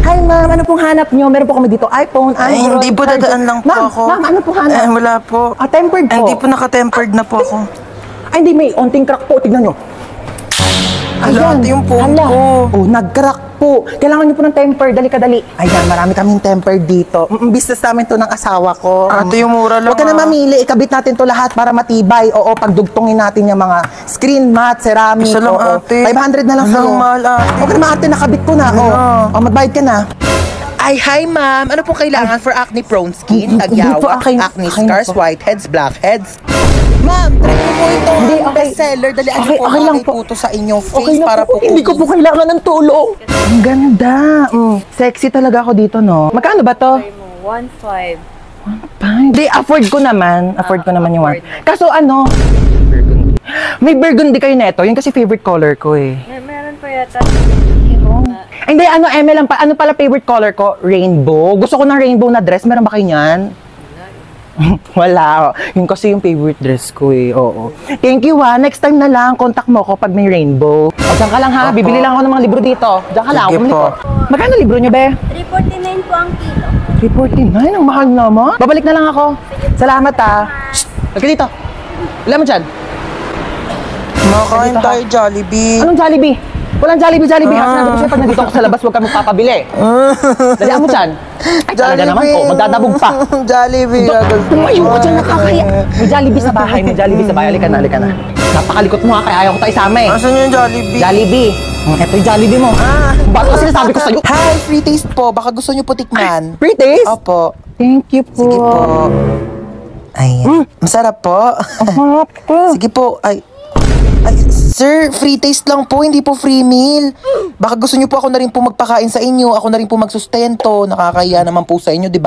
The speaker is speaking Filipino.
Hi ma'am, ano pong hanap nyo? Meron po kami dito iPhone, Android. Ay, hindi po, dadaan lang po ako. Ma'am, ano pong hanap? Wala po. Tempered po. Ay, hindi po naka-tempered na po ako. Ay, hindi, may onting crack po. Tignan nyo. Hala, ito yung phone ko. Oh, nag-crack po. Kailangan nyo po ng temper. Dali ka, dali. Ayan, marami kaming temper dito. Business namin to ng asawa ko. Ate, yung mura lang. Huwag ka na mamili. Ikabit natin to lahat para matibay. Oo, pagdugtungin natin yung mga screen mat, ceramic. Isa lang, oo. ate. 500 na lang sa'yo. Ang mahal, ate. Huwag ka na maarte, nakabit ko na. Oh, magbayad ka na. Ay, hi ma'am. Ano pong kailangan for acne-prone skin? Hindi po, Tagyawak, akin acne scars, po. whiteheads, blackheads? Ma'am, try mo po itong Hindi, okay. bestseller. Dalian Okay, niyo po okay lang bakit po. po ito sa inyong face Okay na para po Hindi ko po kailangan ng tulong. Ang ganda. Sexy talaga ako dito, no? Magkano ba to? 1.5. Hindi, afford ko naman. Afford ko naman yung one. Kaso ano? Burgundy. May burgundy kayo neto. Yun kasi favorite color ko eh. Meron pa yata. Ay, hindi, ano, Eme lang pa. Ano pala favorite color ko? Rainbow. Gusto ko ng rainbow na dress. Meron ba kayo niyan? Wala. Yun kasi yung favorite dress ko eh. Oo. Thank you ha. Next time na lang, contact mo ko pag may rainbow. O, dyan ka lang ha. Opo. Bibili lang ako ng mga libro dito. Dyan ka lang. Sige Bumili po. ko. Magkano libro nyo, be? 349 po ang kilo. 349? Ang mahal naman. Babalik na lang ako. Salamat ha. Shh! Halika dito. Alam mo dyan? Makakain Dito, ha? tayo, Jollibee. Anong Jollibee? Walang Jollibee. Sinabi ko sa'yo pag nandito ako sa labas, huwag ka magpapabili. Dalihan mo dyan. Ay, talaga naman po. Magdadabog pa. Jollibee. Tumayo ka dyan, nakakaya. May Jollibee sa bahay. May Jollibee sa bahay. Halika na, halika na. Napakalikot mo ha, kaya ayaw ko tayo isama eh. Asan yung Jollibee? Jollibee. Ito yung Jollibee mo. Bakit kasi sinasabi ko sa'yo? Hi, free taste po. Baka gusto niyo po tikman. Free taste? Opo. Thank you po. Sige po. Ayan. Masarap po. Sarap po. Sige po. Ay, sir, free taste lang po, hindi po free meal. Baka gusto niyo po ako na rin po magpakain sa inyo, ako na rin po magsustento. Nakakahiya naman po sa inyo, di ba?